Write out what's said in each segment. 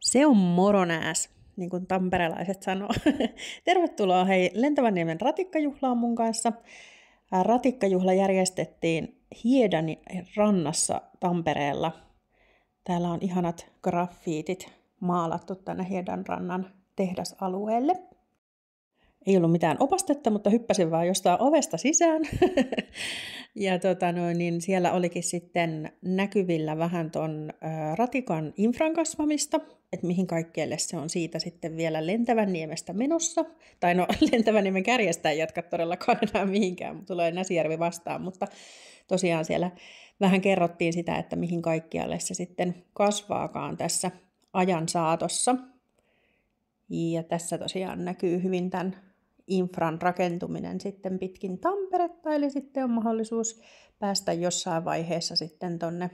Se on moronääs, niin kuin tamperelaiset sanoo. Tervetuloa hei Lentävänniemen ratikkajuhlaan mun kanssa. Ratikkajuhla järjestettiin Hiedan rannassa Tampereella. Täällä on ihanat graffiitit maalattu tänne Hiedan rannan tehdasalueelle. Ei ollut mitään opastetta, mutta hyppäsin vaan jostain ovesta sisään. Ja niin siellä olikin sitten näkyvillä vähän ton ratikan infran kasvamista, että mihin kaikkialle se on siitä sitten vielä Lentävänniemestä menossa. Tai no Lentävänniemen kärjestä ei jatka todellakaan enää mihinkään, mutta tulee Näsijärvi vastaan, mutta tosiaan siellä vähän kerrottiin sitä, että mihin kaikkialle se sitten kasvaakaan tässä ajan saatossa. Ja tässä tosiaan näkyy hyvin tämän infran rakentuminen sitten pitkin Tamperetta, eli sitten on mahdollisuus päästä jossain vaiheessa sitten tonne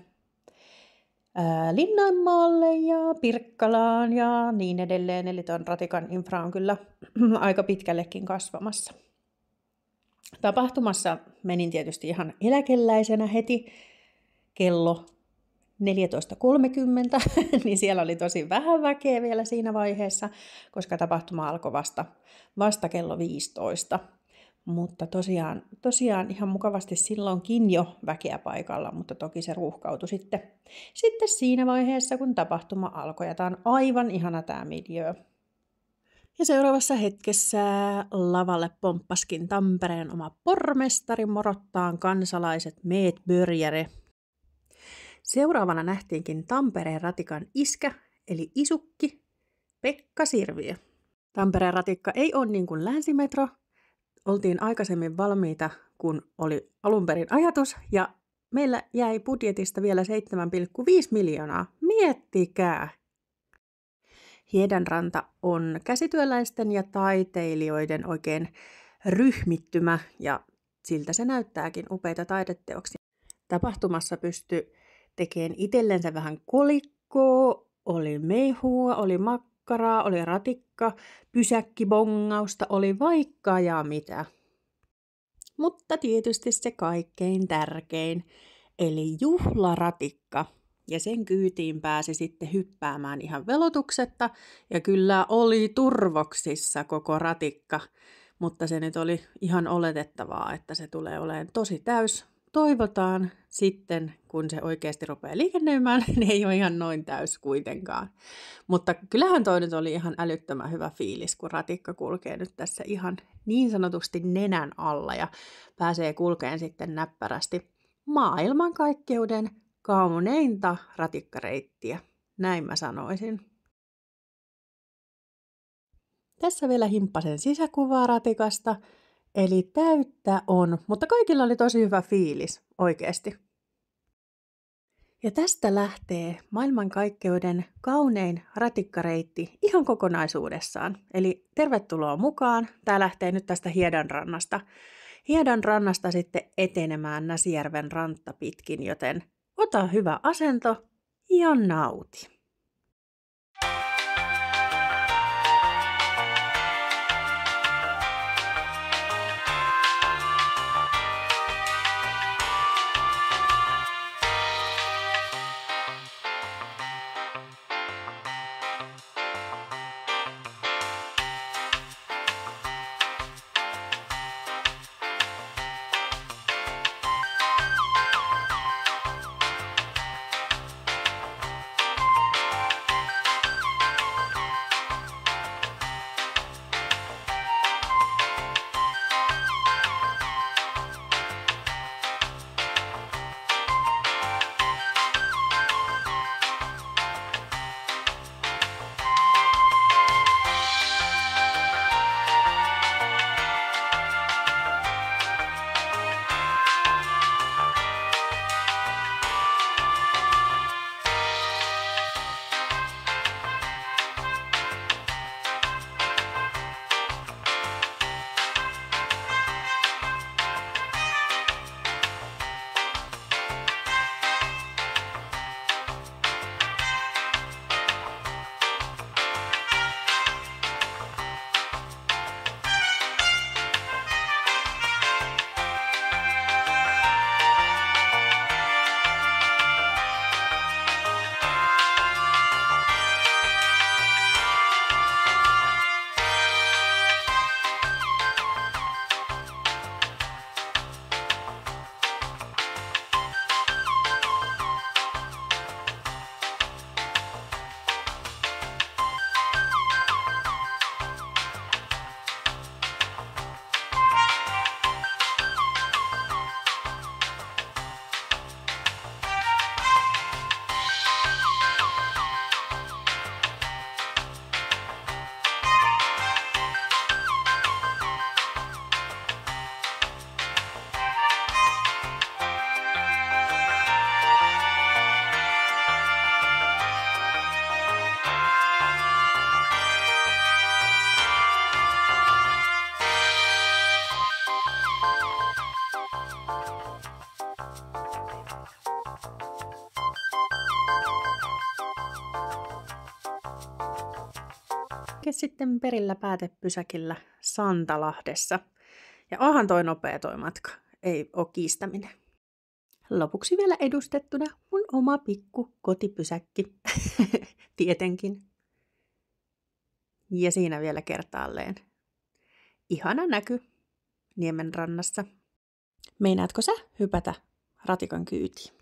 Linnanmaalle ja Pirkkalaan ja niin edelleen, eli ton ratikan infra on kyllä aika pitkällekin kasvamassa. Tapahtumassa menin tietysti ihan eläkeläisenä heti kello 14.30, niin siellä oli tosi vähän väkeä vielä siinä vaiheessa, koska tapahtuma alkoi vasta kello 15. Mutta tosiaan ihan mukavasti silloinkin jo väkeä paikalla, mutta toki se ruuhkautui sitten siinä vaiheessa, kun tapahtuma alkoi. Ja tämä on aivan ihana tämä miljöö. Ja seuraavassa hetkessä lavalle pomppaskin Tampereen oma pormestari morottaan kansalaiset meet börjäre. Seuraavana nähtiinkin Tampereen ratikan iskä, eli isukki, Pekka Sirviö. Tampereen ratikka ei ole niin kuin länsimetro. Oltiin aikaisemmin valmiita, kun oli alun perin ajatus, ja meillä jäi budjetista vielä 7,5 miljoonaa. Miettikää! Hiedanranta on käsityöläisten ja taiteilijoiden oikein ryhmittymä, ja siltä se näyttääkin upeita taideteoksia. Tapahtumassa pystyi tekemään itsellensä vähän kolikkoa, oli mehua, oli makkaraa, oli ratikka, pysäkkibongausta, oli vaikka ja mitä. Mutta tietysti se kaikkein tärkein, eli juhlaratikka. Ja sen kyytiin pääsi sitten hyppäämään ihan velotuksetta, ja kyllä oli turvoksissa koko ratikka, mutta se nyt oli ihan oletettavaa, että se tulee olemaan tosi täys. Toivotaan sitten, kun se oikeasti rupeaa liikennöimään, niin ei ole ihan noin täys kuitenkaan. Mutta kyllähän toi nyt oli ihan älyttömän hyvä fiilis, kun ratikka kulkee nyt tässä ihan niin sanotusti nenän alla ja pääsee kulkeen sitten näppärästi maailmankaikkeuden kauneinta ratikkareittiä. Näin mä sanoisin. Tässä vielä himppasen sisäkuvaa ratikasta. Eli täyttä on, mutta kaikilla oli tosi hyvä fiilis, oikeasti. Ja tästä lähtee maailmankaikkeuden kaunein ratikkareitti ihan kokonaisuudessaan. Eli tervetuloa mukaan. Tämä lähtee nyt tästä Hiedanrannasta. Hiedanrannasta sitten etenemään Näsijärven rantta pitkin, joten ota hyvä asento ja nauti. käydäänkin sitten perillä päätepysäkillä Santalahdessa. Ja onhan toi nopea toi matka, ei oo kiistäminen. Lopuksi vielä edustettuna mun oma pikku kotipysäkki, tietenkin. Ja siinä vielä kertaalleen. Ihana näky Niemenrannassa. Meinaatko sä hypätä ratikan kyytiin?